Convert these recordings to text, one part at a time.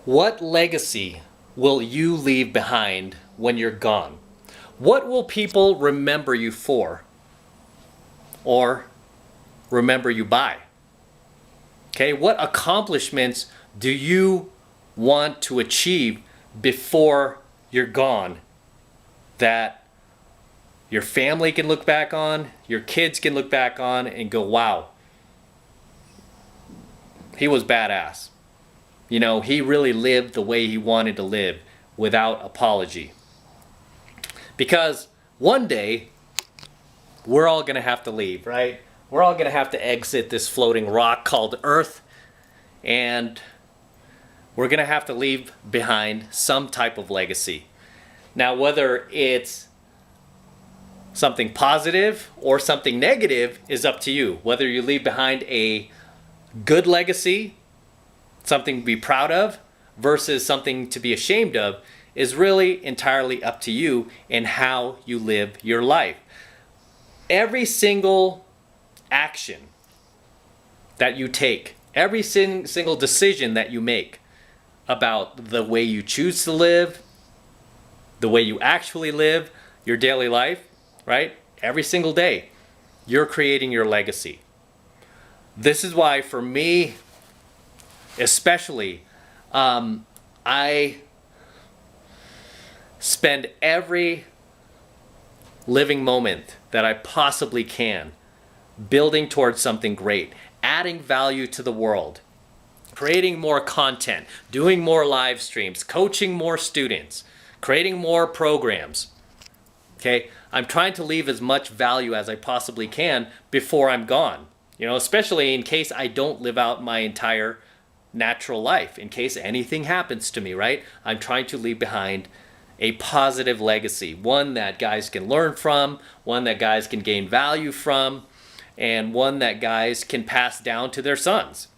What legacy will you leave behind when you're gone? What will people remember you for or remember you by? Okay, what accomplishments do you want to achieve before you're gone that your family can look back on, your kids can look back on and go, wow, he was badass. You know, he really lived the way he wanted to live without apology. Because one day, we're all going to have to leave, right? We're all going to have to exit this floating rock called Earth, and we're going to have to leave behind some type of legacy. Now, whether it's something positive or something negative is up to you. Whether you leave behind a good legacy, something to be proud of, versus something to be ashamed of, is really entirely up to you and how you live your life. Every single action that you take, every single decision that you make about the way you choose to live, the way you actually live your daily life, right? Every single day, you're creating your legacy. This is why, for me, especially, I spend every living moment that I possibly can building towards something great, adding value to the world, creating more content, doing more live streams, coaching more students, creating more programs. Okay, I'm trying to leave as much value as I possibly can before I'm gone. You know, especially in case I don't live out my entire natural life, in case anything happens to me, right? I'm trying to leave behind a positive legacy, one that guys can learn from, one that guys can gain value from, and one that guys can pass down to their sons,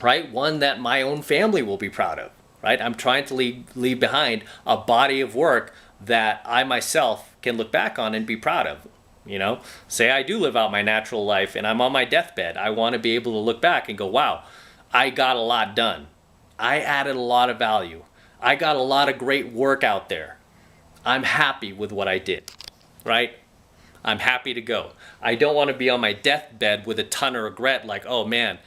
right? One that my own family will be proud of, right? I'm trying to leave behind a body of work that I myself can look back on and be proud of. You know, say I do live out my natural life and I'm on my deathbed. I want to be able to look back and go, wow, I got a lot done. I added a lot of value. I got a lot of great work out there. I'm happy with what I did, right? I'm happy to go. I don't want to be on my deathbed with a ton of regret like, oh man,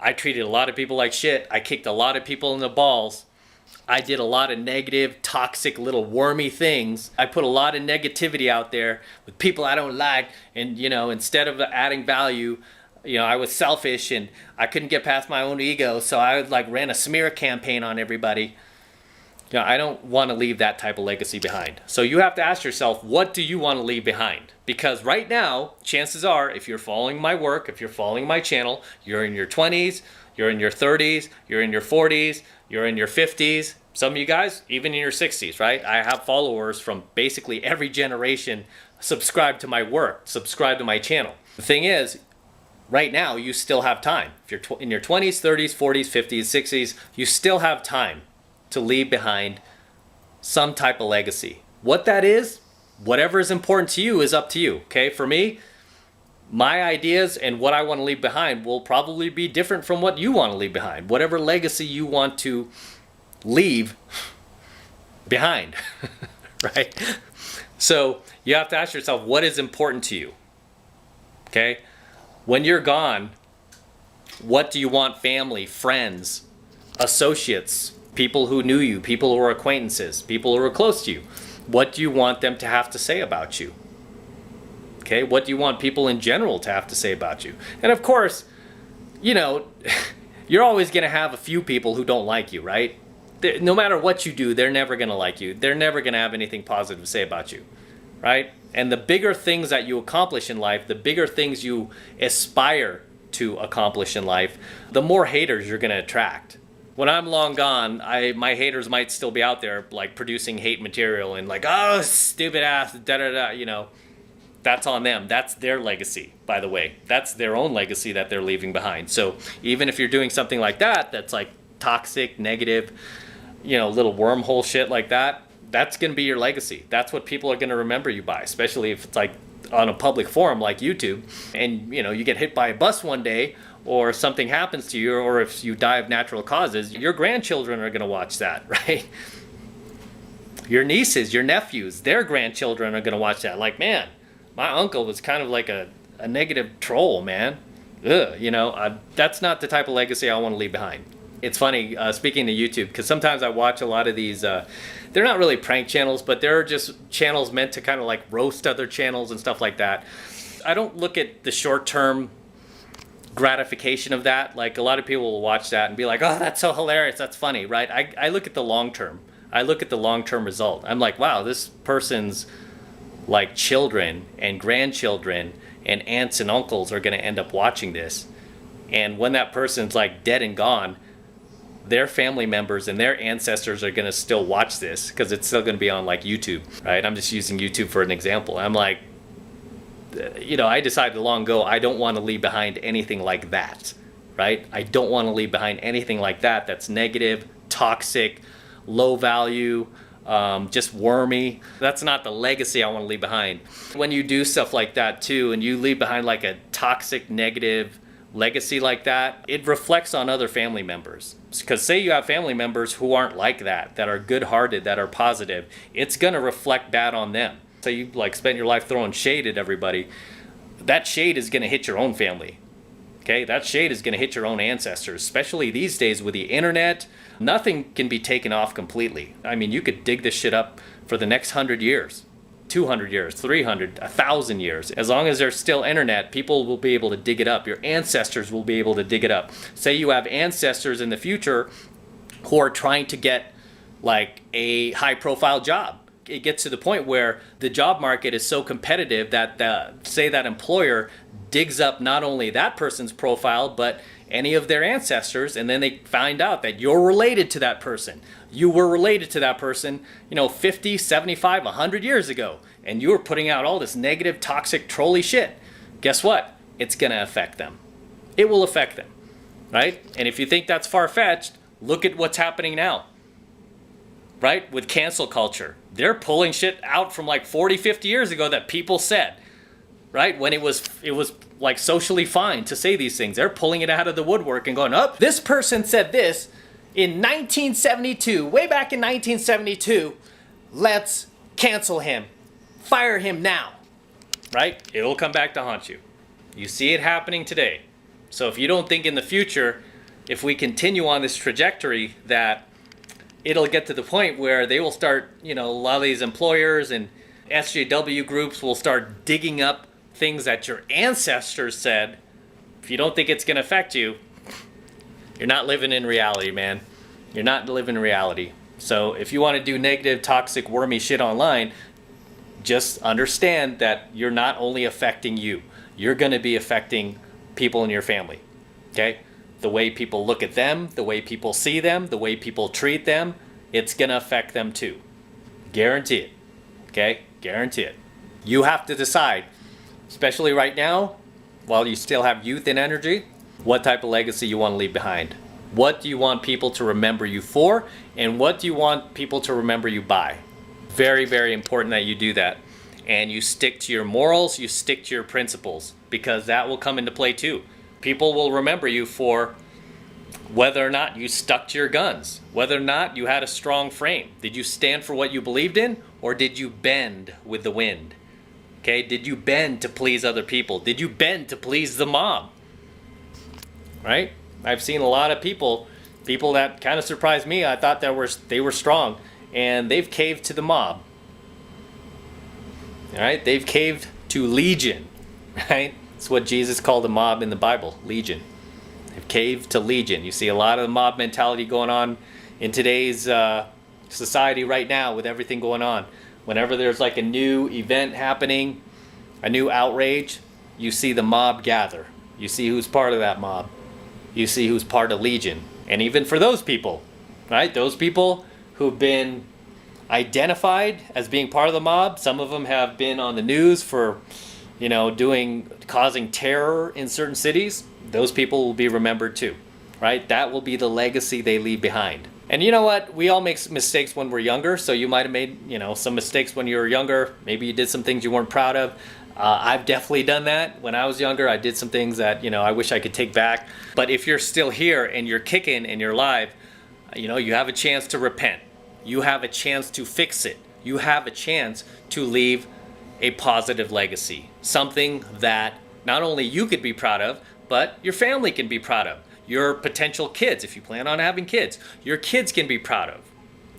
I treated a lot of people like shit. I kicked a lot of people in the balls. I did a lot of negative, toxic, little wormy things. I put a lot of negativity out there with people I don't like. And, you know, instead of adding value, you know, I was selfish and I couldn't get past my own ego. So I ran a smear campaign on everybody. You know, I don't want to leave that type of legacy behind. So you have to ask yourself, what do you want to leave behind? Because right now, chances are, if you're following my work, if you're following my channel, you're in your 20s, you're in your 30s, you're in your 40s, you're in your 50s. Some of you guys, even in your 60s, right? I have followers from basically every generation subscribe to my work, subscribe to my channel. The thing is, right now, you still have time. If you're in your 20s, 30s, 40s, 50s, 60s, you still have time to leave behind some type of legacy. What that is, whatever is important to you is up to you, okay? For me, my ideas and what I want to leave behind will probably be different from what you want to leave behind. Whatever legacy you want to leave behind, right? So you have to ask yourself, what is important to you, okay? When you're gone, what do you want family, friends, associates, people who knew you, people who were acquaintances, people who were close to you, what do you want them to have to say about you? Okay, what do you want people in general to have to say about you? And of course, you know, you're always going to have a few people who don't like you, right? No matter what you do, they're never going to like you. They're never going to have anything positive to say about you, right? And the bigger things that you accomplish in life, the bigger things you aspire to accomplish in life, the more haters you're going to attract. When I'm long gone, my haters might still be out there like producing hate material and like, oh, stupid ass, da-da-da, you know. That's on them. That's their legacy, by the way. That's their own legacy that they're leaving behind. So even if you're doing something like that, that's like toxic, negative, you know, little wormhole shit like that, that's going to be your legacy. That's what people are going to remember you by, especially if it's like on a public forum like YouTube and, you know, you get hit by a bus one day or something happens to you, or if you die of natural causes, your grandchildren are going to watch that, right? Your nieces, your nephews, their grandchildren are going to watch that. Like, man, my uncle was kind of like a negative troll, man. Ugh, you know, that's not the type of legacy I want to leave behind. It's funny, speaking to YouTube, because sometimes I watch a lot of these, they're not really prank channels, but they're just channels meant to kind of like roast other channels and stuff like that. I don't look at the short-term gratification of that. Like, a lot of people will watch that and be like, oh, that's so hilarious, that's funny, right? I look at the long-term. I look at the long-term result. I'm like, wow, this person's like children and grandchildren and aunts and uncles are going to end up watching this. And when that person's like dead and gone, their family members and their ancestors are going to still watch this because it's still going to be on like YouTube, right? I'm just using YouTube for an example. I'm like, you know, I decided long ago I don't want to leave behind anything like that, right? I don't want to leave behind anything like that that's negative, toxic, low value, just wormy. That's not the legacy I want to leave behind. When you do stuff like that too, and you leave behind like a toxic, negative legacy like that, it reflects on other family members. Because say you have family members who aren't like that, that are good-hearted, that are positive, it's going to reflect bad on them. So you like spent your life throwing shade at everybody, that shade is going to hit your own family. Okay, that shade is going to hit your own ancestors, especially these days with the internet. Nothing can be taken off completely. I mean, you could dig this shit up for the next 100 years, 200 years, 300, 1,000 years. As long as there's still internet, people will be able to dig it up. Your ancestors will be able to dig it up. Say you have ancestors in the future who are trying to get like a high-profile job. It gets to the point where the job market is so competitive that say that employer digs up not only that person's profile, but any of their ancestors, and then they find out that you're related to that person. You were related to that person, you know, 50, 75, 100 years ago, and you were putting out all this negative, toxic, trolly shit. Guess what? It's going to affect them. It will affect them, right? And if you think that's far-fetched, look at what's happening now, right? With cancel culture. They're pulling shit out from like 40, 50 years ago that people said, right? When it was like socially fine to say these things. They're pulling it out of the woodwork and going, oh, this person said this in 1972, way back in 1972. Let's cancel him. Fire him now, right? It will come back to haunt you. You see it happening today. So if you don't think in the future, if we continue on this trajectory, that it'll get to the point where they will start, you know, a lot of these employers and SJW groups will start digging up things that your ancestors said. If you don't think it's going to affect you, you're not living in reality, man. You're not living in reality. So if you want to do negative, toxic, wormy shit online, just understand that you're not only affecting you, you're going to be affecting people in your family, okay? The way people look at them, the way people see them, the way people treat them, it's going to affect them too. Guarantee it, okay? Guarantee it. You have to decide, especially right now, while you still have youth and energy, what type of legacy you want to leave behind. What do you want people to remember you for, and what do you want people to remember you by? Very, very important that you do that. And you stick to your morals, you stick to your principles, because that will come into play too. People will remember you for whether or not you stuck to your guns, whether or not you had a strong frame. Did you stand for what you believed in, or did you bend with the wind? Okay, did you bend to please other people? Did you bend to please the mob? Right? I've seen a lot of people that kind of surprised me. I thought that they were strong, and they've caved to the mob. All right, they've caved to legion, right? It's what Jesus called the mob in the Bible, legion. They've caved to legion. You see a lot of the mob mentality going on in today's society right now with everything going on. Whenever there's like a new event happening, a new outrage, you see the mob gather. You see who's part of that mob. You see who's part of legion. And even for those people, right? Those people who've been identified as being part of the mob, some of them have been on the news for, you know, causing terror in certain cities. Those people will be remembered too, right? That will be the legacy they leave behind. And you know what? We all make mistakes when we're younger. So you might have made, you know, some mistakes when you were younger. Maybe you did some things you weren't proud of. I've definitely done that. When I was younger, I did some things that, I wish I could take back. But if you're still here and you're kicking and you're alive, you have a chance to repent. You have a chance to fix it. You have a chance to leave a positive legacy. Something that not only you could be proud of, but your family can be proud of. Your potential kids, if you plan on having kids, your kids can be proud of.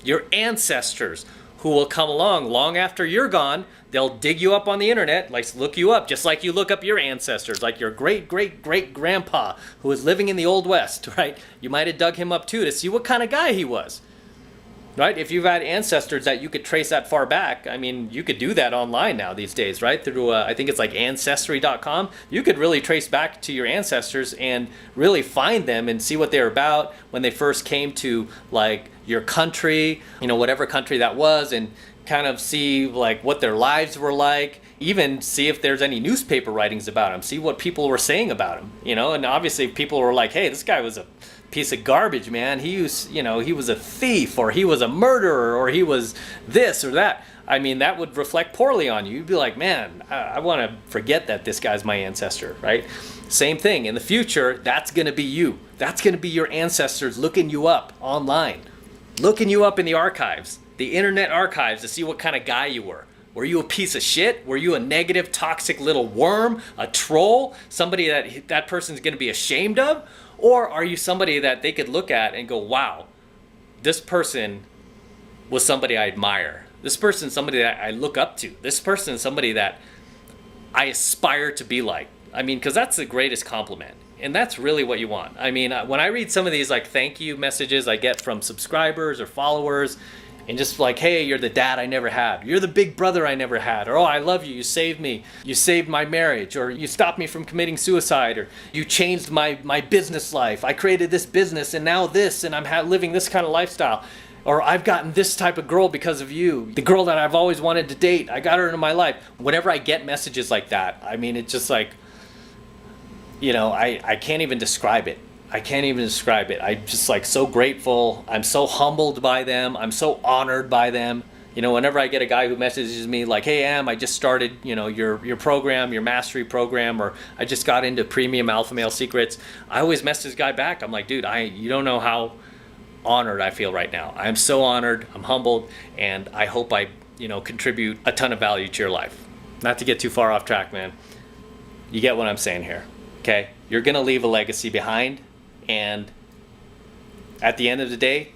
Your ancestors who will come along long after you're gone, they'll dig you up on the internet, like look you up, just like you look up your ancestors, like your great-great-great-grandpa who was living in the Old West, right? You might have dug him up too to see what kind of guy he was, right? If you've had ancestors that you could trace that far back, I mean, you could do that online now these days, right? Through, I think it's like Ancestry.com. You could really trace back to your ancestors and really find them and see what they were about when they first came to like your country, whatever country that was, and kind of see like what their lives were like, even see if there's any newspaper writings about them, see what people were saying about him, and obviously people were like, hey, this guy was a piece of garbage, man. He was a thief, or he was a murderer, or he was this or that. I mean, that would reflect poorly on you. You'd be like, man, I want to forget that this guy's my ancestor, right? Same thing. In the future, that's going to be you. That's going to be your ancestors looking you up online, looking you up in the archives, the internet archives, to see what kind of guy you were. Were you a piece of shit? Were you a negative, toxic little worm, a troll, somebody that person's going to be ashamed of? Or are you somebody that they could look at and go, wow, this person was somebody I admire. This person is somebody that I look up to. This person is somebody that I aspire to be like. I mean, because that's the greatest compliment. And that's really what you want. I mean, when I read some of these like thank you messages I get from subscribers or followers, and just like, hey, you're the dad I never had. You're the big brother I never had. Or, oh, I love you. You saved me. You saved my marriage. Or you stopped me from committing suicide. Or you changed my business life. I created this business and now this, and I'm living this kind of lifestyle. Or I've gotten this type of girl because of you. The girl that I've always wanted to date. I got her into my life. Whenever I get messages like that, I mean, it's just like, I can't even describe it. I can't even describe it. I'm just like so grateful. I'm so humbled by them. I'm so honored by them. Whenever I get a guy who messages me like, hey, Am, I just started, your program, your mastery program, or I just got into premium Alpha Male Secrets, I always message this guy back. I'm like, dude, you don't know how honored I feel right now. I'm so honored. I'm humbled. And I hope I, contribute a ton of value to your life. Not to get too far off track, man. You get what I'm saying here. Okay? You're going to leave a legacy behind. And at the end of the day,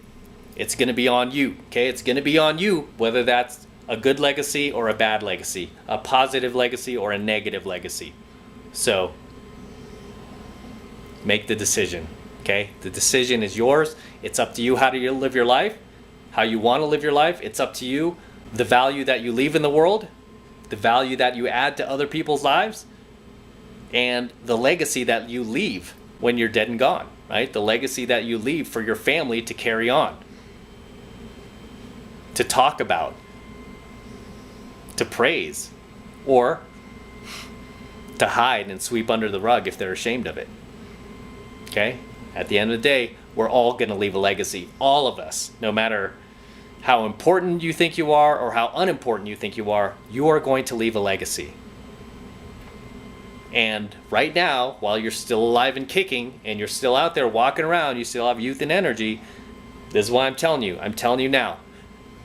it's going to be on you, okay? It's going to be on you, whether that's a good legacy or a bad legacy, a positive legacy or a negative legacy. So make the decision, okay? The decision is yours. It's up to you how you live your life, how you want to live your life. It's up to you, the value that you leave in the world, the value that you add to other people's lives, and the legacy that you leave when you're dead and gone, right? The legacy that you leave for your family to carry on, to talk about, to praise, or to hide and sweep under the rug if they're ashamed of it. Okay? At the end of the day, we're all going to leave a legacy. All of us, no matter how important you think you are or how unimportant you think you are going to leave a legacy. And right now, while you're still alive and kicking, and you're still out there walking around, you still have youth and energy, this is why I'm telling you. I'm telling you now.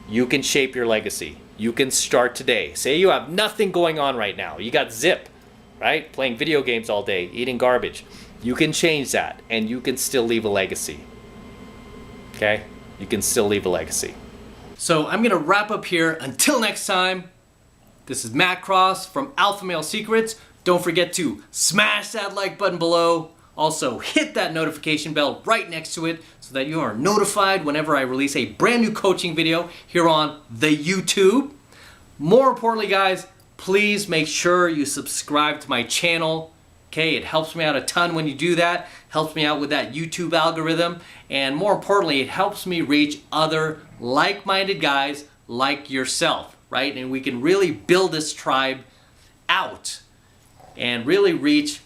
You can shape your legacy. You can start today. Say you have nothing going on right now. You got zip, right? Playing video games all day, eating garbage. You can change that, and you can still leave a legacy. Okay? You can still leave a legacy. So I'm going to wrap up here. Until next time, this is Matt Cross from AlphaMaleSecrets. Don't forget to smash that like button below. Also, hit that notification bell right next to it so that you are notified whenever I release a brand new coaching video here on the YouTube. More importantly, guys, please make sure you subscribe to my channel. Okay, it helps me out a ton when you do that. Helps me out with that YouTube algorithm. And more importantly, it helps me reach other like-minded guys like yourself, right? And we can really build this tribe out and really reach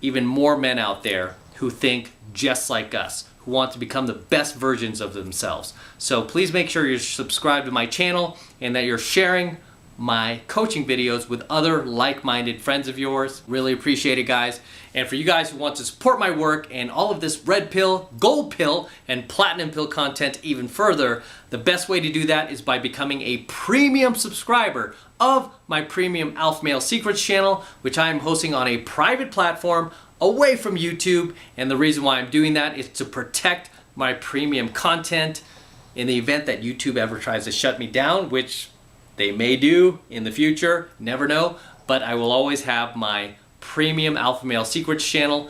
even more men out there who think just like us, who want to become the best versions of themselves. So please make sure you're subscribed to my channel and that you're sharing my coaching videos with other like-minded friends of yours. Really appreciate it, guys. And for you guys who want to support my work and all of this red pill, gold pill, and platinum pill content even further, the best way to do that is by becoming a premium subscriber of my premium Alpha Male Secrets channel, which I am hosting on a private platform away from YouTube. And the reason why I'm doing that is to protect my premium content in the event that YouTube ever tries to shut me down, which they may do in the future, never know. But I will always have my premium Alpha Male Secrets channel,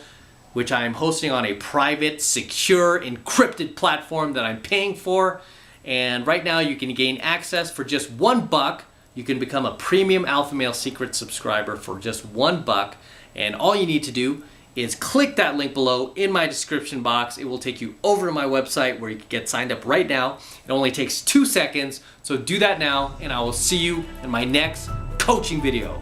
which I am hosting on a private, secure, encrypted platform that I'm paying for. And right now you can gain access for just $1. You can become a premium Alpha Male Secrets subscriber for just $1. And all you need to do is click that link below in my description box. It will take you over to my website where you can get signed up right now. It only takes 2 seconds. So do that now, and I will see you in my next coaching video.